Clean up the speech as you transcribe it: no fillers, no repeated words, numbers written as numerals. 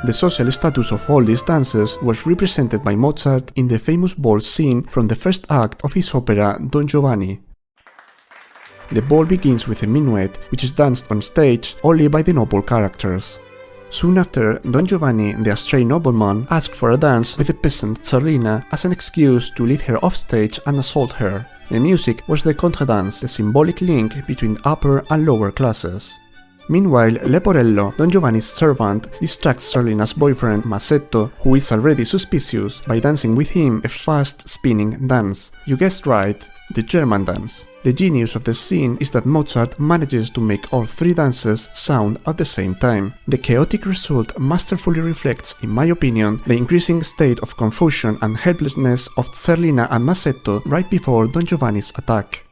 The social status of all these dances was represented by Mozart in the famous ball scene from the first act of his opera Don Giovanni. The ball begins with a minuet, which is danced on stage only by the noble characters. Soon after, Don Giovanni, the astray nobleman, asked for a dance with the peasant Zerlina as an excuse to lead her off stage and assault her. The music was the contradance, the symbolic link between upper and lower classes. Meanwhile, Leporello, Don Giovanni's servant, distracts Zerlina's boyfriend Masetto, who is already suspicious, by dancing with him a fast spinning dance. You guessed right, the German dance. The genius of the scene is that Mozart manages to make all three dances sound at the same time. The chaotic result masterfully reflects, in my opinion, the increasing state of confusion and helplessness of Zerlina and Masetto right before Don Giovanni's attack.